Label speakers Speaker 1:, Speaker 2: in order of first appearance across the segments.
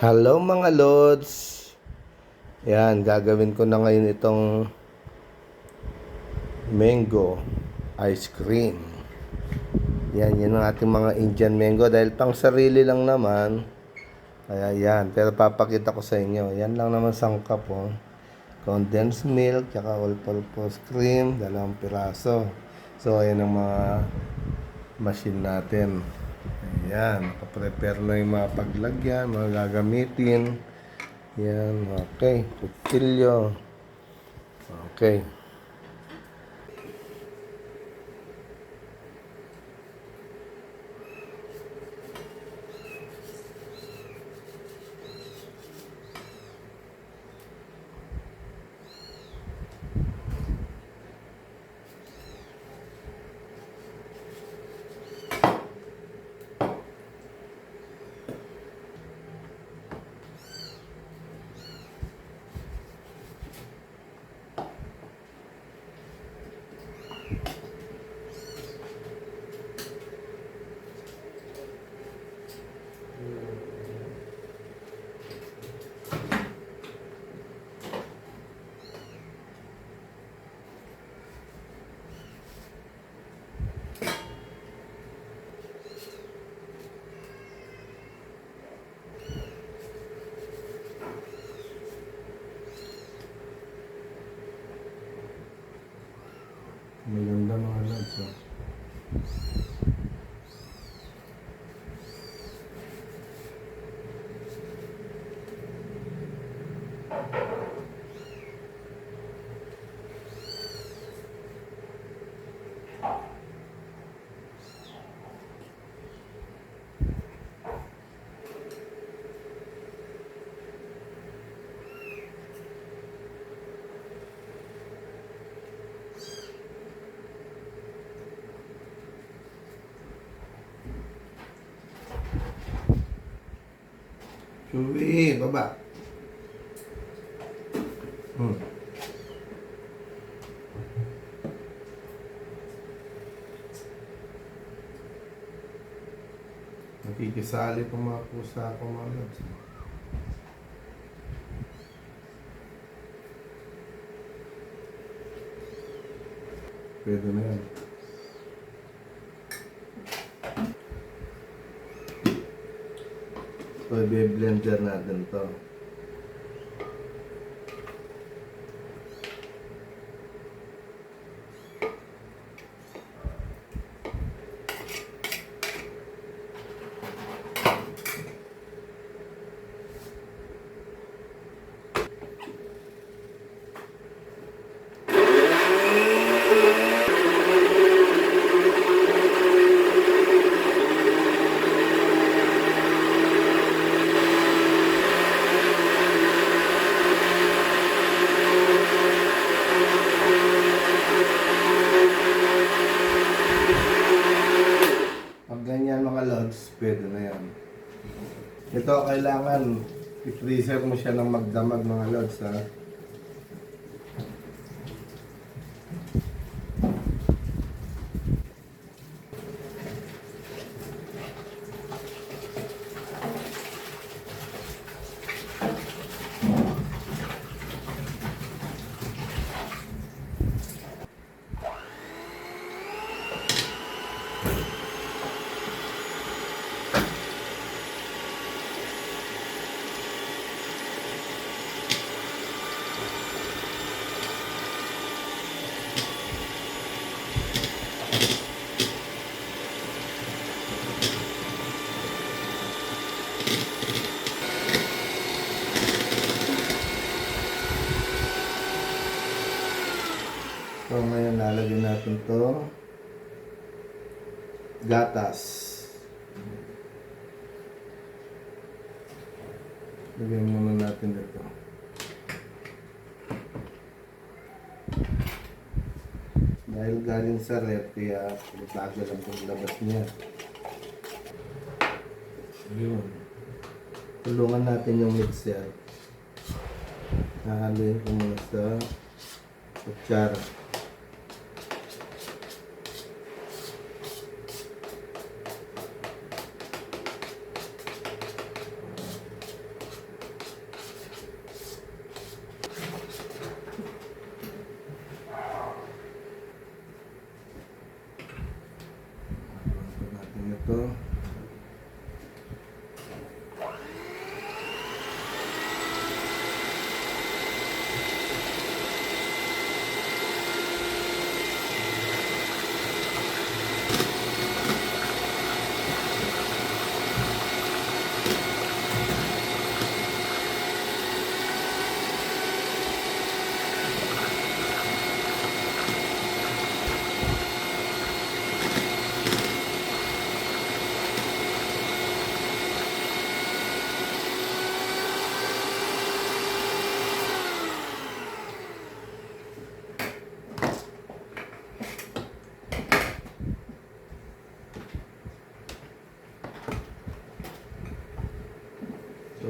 Speaker 1: Hello mga Lods. Yan, gagawin ko na ngayon itong mango ice cream. Yan ang ating mga Indian mango dahil pang sarili lang naman. Kaya yan, pero papakita ko sa inyo. Yan lang naman sangkap oh. Condensed milk, tsaka all-purpose cream, 2 piraso. So, ayan ang mga machine natin. Ayan, nakaprepare na yung mga paglagyan, mga gagamitin. Yan, okay. Kutsilyo. Okay. Maganda mga lads, oh. Chewy, baba. Nakikisali pa mga pusa ako mga lads. Pwede na yan. So, i-blender natin to. Pag ganyan mga lods, pwede na yan. Ito kailangan i-freezer mo siya ng magdamag mga lods, ha. So ngayon lalagyan natin to gatas. Lagyan muna natin ito. Dahil galing sa rep, kaya tagal lang yung labas niya. Ayun. Tulungan natin yung mixer. Nahaluin ko muna sa kutsara.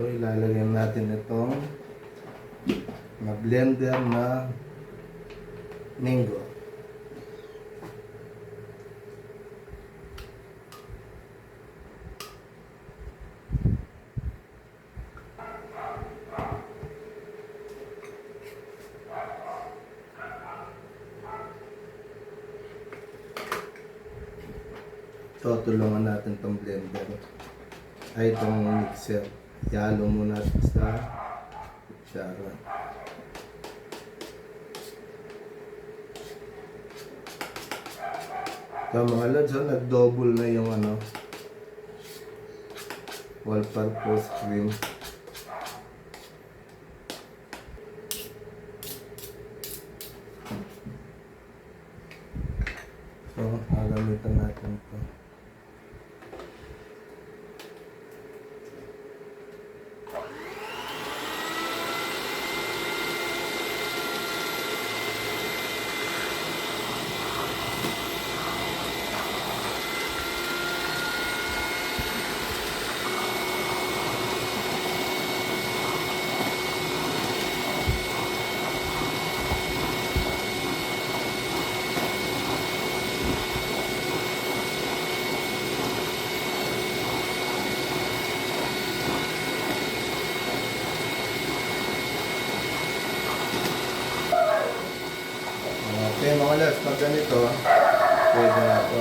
Speaker 1: So, ilalagay natin itong na blender na mango. So, tulungan natin itong blender. Ay, itong mixer. Ihalo muna sa kutsara. So, mga lods, nag-double na yung all-purpose cream. So, gagamitan natin ito. Okay, mga lods, pag ganito, pwede na ito.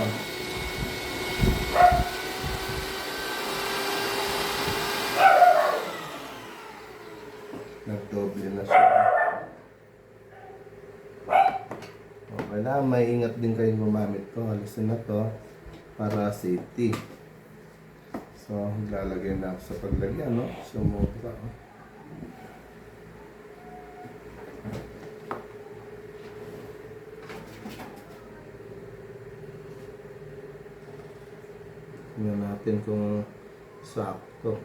Speaker 1: Nag-doble na siya. Okay na, may ingat din kayong gumamit ko. Alisin na to para safety. So, lalagay na ako sa paglagyan, no? Sumobra, no? Tingnan natin kung sakto.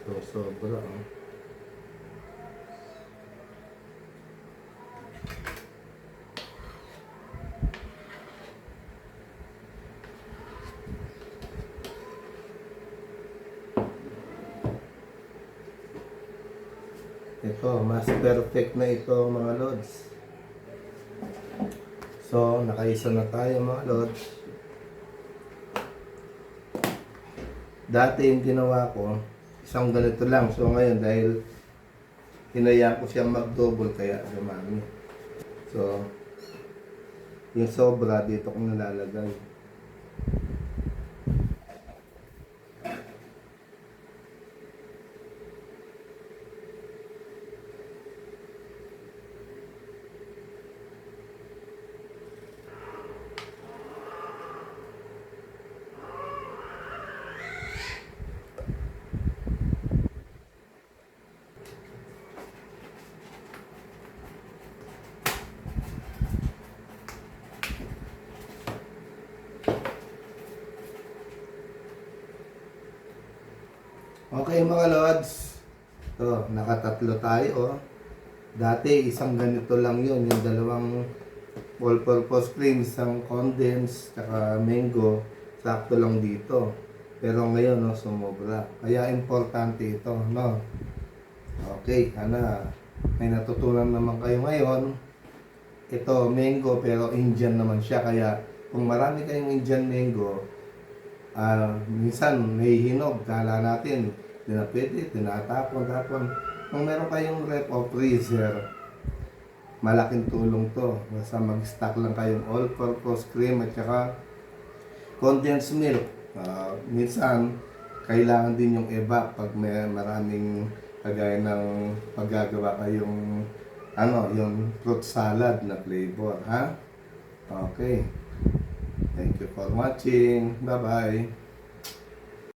Speaker 1: So, sobra, oh. Ito, mas perfect na ito mga lods. So, nakaisa na tayo mga lods. Dati yung ginawa ko, isang ganito lang. So, ngayon dahil hinayaan ko siyang mag-double kaya dumami. So, yung sobra dito ko nalalagay. Okay mga lods, ito, nakatatlo tayo. Oh. Dati isang ganito lang yun, yung dalawang all-purpose cream, isang condensed, saka mango, sakto lang dito. Pero ngayon, no, sumobra. Kaya importante ito, no? Okay, may natutunan naman kayo ngayon. Ito, mango, pero Indian naman siya. Kaya kung marami kayong Indian mango, minsan may hinog, kala natin, hindi na pwede, tinatapon. Kung meron kayong rep o freezer, malaking tulong to. Basta mag-stock lang kayong all-purpose cream at saka condensed milk. Minsan, kailangan din yung iba pag may maraming kagaya ng paggagawa kayong yung fruit salad na flavor, ha? Okay. Thank you for watching. Bye-bye.